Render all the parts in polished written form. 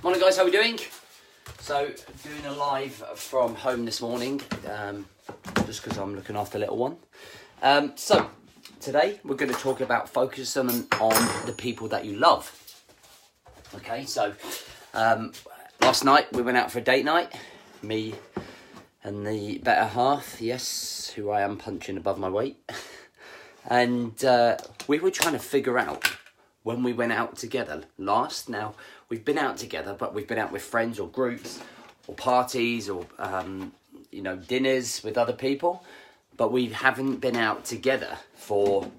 Morning guys, how are we doing? So, doing a live from home this morning, just because I'm looking after little one. So, today we're going to talk about focusing on the people that you love. Okay, so last night we went out for a date night, me and the better half, yes, who I am punching above my weight. And we were trying to figure out when we went out together last. Now, we've been out together, but we've been out with friends or groups or parties or, dinners with other people. But we haven't been out together for,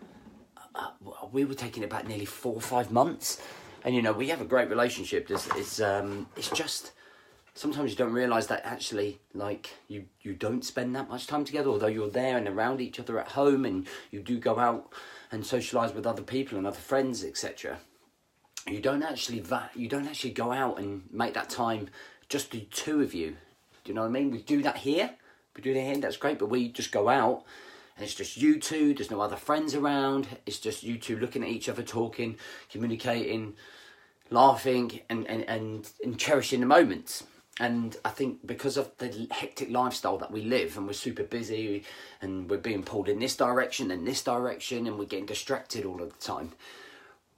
we were taking it back nearly 4 or 5 months. And, we have a great relationship. It's just, sometimes you don't realise that actually, you don't spend that much time together, although you're there and around each other at home and you do go out and socialise with other people and other friends, etc. You don't actually go out and make that time just the two of you. Do you know what I mean? We do that here. That's great, but we just go out and it's just you two. There's no other friends around. It's just you two looking at each other, talking, communicating, laughing and cherishing the moments. And I think because of the hectic lifestyle that we live, and we're super busy and we're being pulled in this direction and we're getting distracted all of the time,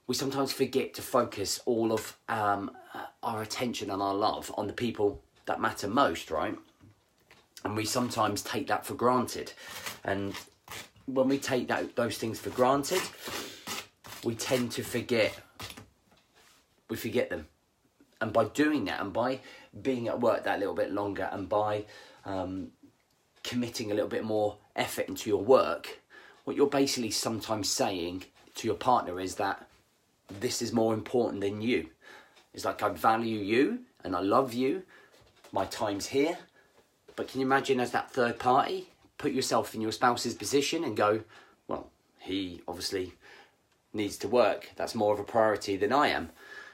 we sometimes forget to focus all of our attention and our love on the people that matter most, right? And we sometimes take that for granted. And when we take those things for granted, we tend to forget them. And by doing that, and by being at work that little bit longer, and by committing a little bit more effort into your work, what you're basically sometimes saying to your partner is that this is more important than you. It's like, I value you and I love you. My time's here. But can you imagine, as that third party, put yourself in your spouse's position and go, well, he obviously needs to work. That's more of a priority than I am.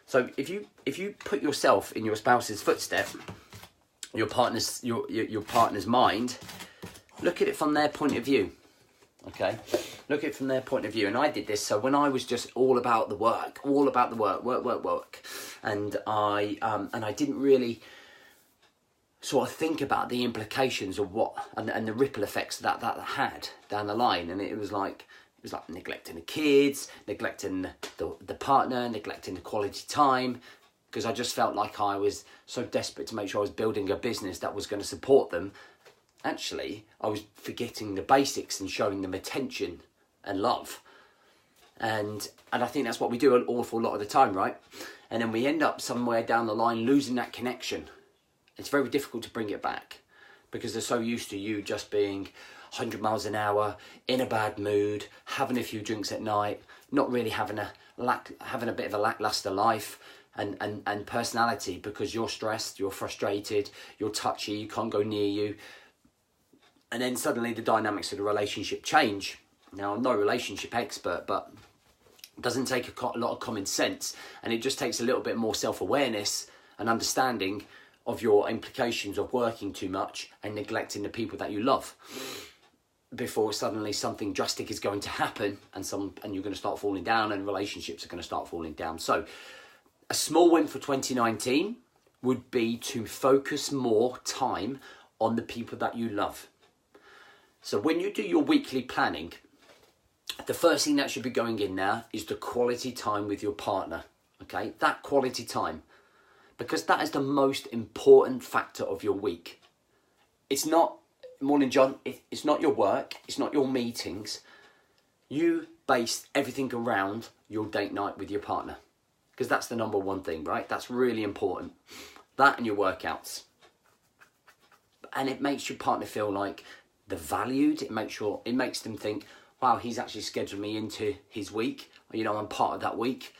So if you put yourself in your spouse's footstep, your partner's mind, look at it from their point of view. Okay, look at it from their point of view. And I did this. So when I was just all about the work, work, and I didn't really sort of think about the implications of what and the ripple effects that had down the line. And it was like neglecting the kids, neglecting the partner, neglecting the quality time, because I just felt like I was so desperate to make sure I was building a business that was going to support them. Actually, I was forgetting the basics and showing them attention and love. And I think that's what we do an awful lot of the time, right? And then we end up somewhere down the line losing that connection. It's very difficult to bring it back because they're so used to you just being 100 miles an hour, in a bad mood, having a few drinks at night, not really having a bit of a lackluster life and personality, because you're stressed, you're frustrated, you're touchy, you can't go near you. And then suddenly the dynamics of the relationship change. Now, I'm no relationship expert, but it doesn't take a lot of common sense, and it just takes a little bit more self-awareness and understanding of your implications of working too much and neglecting the people that you love, before suddenly something drastic is going to happen and you're going to start falling down and relationships are going to start falling down. So a small win for 2019 would be to focus more time on the people that you love. So when you do your weekly planning, the first thing that should be going in there is the quality time with your partner. Okay, that quality time, because that is the most important factor of your week. It's not, morning John, it's not your work, it's not your meetings. You base everything around your date night with your partner, because that's the number one thing, right? That's really important. That and your workouts. And it makes your partner feel like they're valued. It makes them think, wow, he's actually scheduled me into his week. I'm part of that week.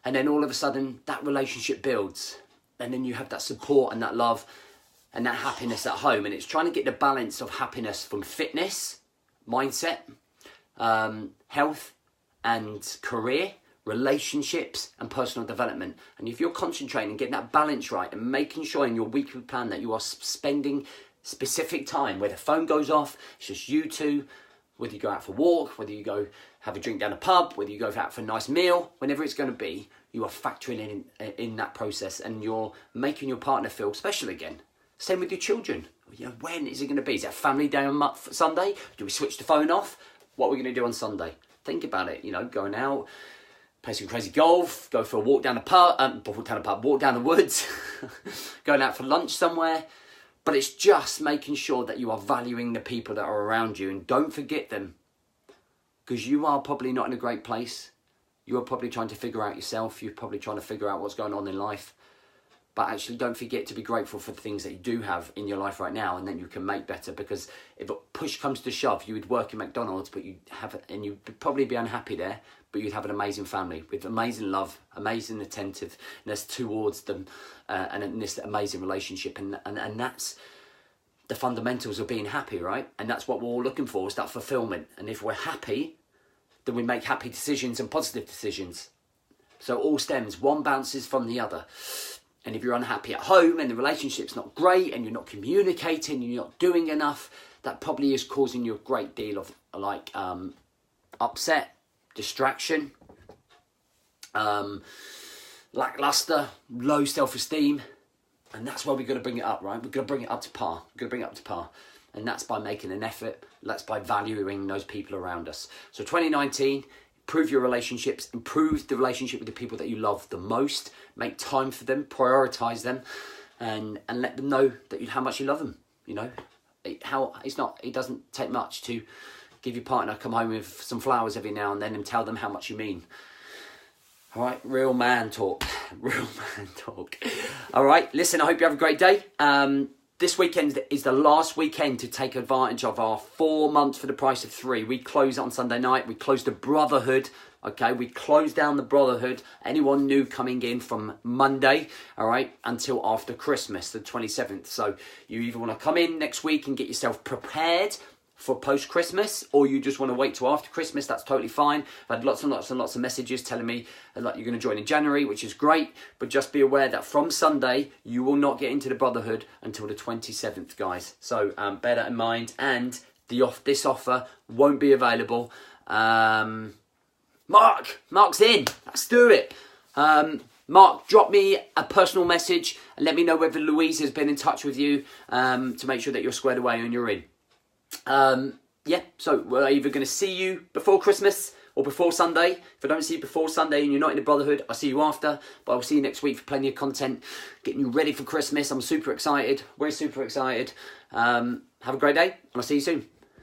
And then all of a sudden that relationship builds, and then you have that support and that love and that happiness at home. And it's trying to get the balance of happiness from fitness, mindset, health and career, relationships and personal development. And if you're concentrating and getting that balance right and making sure in your weekly plan that you are spending specific time where the phone goes off, it's just you two, whether you go out for a walk, whether you go have a drink down a pub, whether you go out for a nice meal, whenever it's going to be, you are factoring in that process, and you're making your partner feel special again. Same with your children. You know, when is it going to be? Is it a family day on Sunday? Do we switch the phone off? What are we going to do on Sunday? Think about it. You know, going out, play some crazy golf, go for a walk down the pub, walk down the woods, going out for lunch somewhere. But it's just making sure that you are valuing the people that are around you, and don't forget them, because you are probably not in a great place. You are probably trying to figure out yourself. You're probably trying to figure out what's going on in life. But actually, don't forget to be grateful for the things that you do have in your life right now, and then you can make better. Because if a push comes to shove, you would work in McDonald's, but you'd probably be unhappy there, but you'd have an amazing family with amazing love, amazing attentiveness towards them, and this amazing relationship. And that's the fundamentals of being happy, right? And that's what we're all looking for, is that fulfillment. And if we're happy, then we make happy decisions and positive decisions. So all stems, one bounces from the other. And if you're unhappy at home and the relationship's not great and you're not communicating and you're not doing enough, that probably is causing you a great deal of upset, distraction, lackluster, low self-esteem. And that's why we've got to bring it up, right? We've got to bring it up to par. And that's by making an effort. That's by valuing those people around us. So 2019, improve your relationships, improve the relationship with the people that you love the most, make time for them, prioritize them, and let them know that how much you love them. You know, it doesn't take much to give your partner, come home with some flowers every now and then and tell them how much you mean. All right, real man talk. All right, listen, I hope you have a great day. This weekend is the last weekend to take advantage of our 4 months for the price of 3. We close on Sunday night. We close the Brotherhood. Okay, we close down the Brotherhood. Anyone new coming in from Monday, all right, until after Christmas, the 27th. So you either want to come in next week and get yourself prepared for post-Christmas, or you just want to wait till after Christmas. That's totally fine. I've had lots and lots of messages telling me that you're going to join in January, which is great, but just be aware that from Sunday you will not get into the Brotherhood until the 27th, guys. So bear that in mind, and this offer won't be available. Mark's in. Let's do it. Mark, drop me a personal message and let me know whether Louise has been in touch with you to make sure that you're squared away and you're in. So we're either going to see you before Christmas or before Sunday. If I don't see you before Sunday and you're not in the Brotherhood, I'll see you after. But I'll see you next week for plenty of content, getting you ready for Christmas. I'm super excited. We're super excited. Have a great day, and I'll see you soon.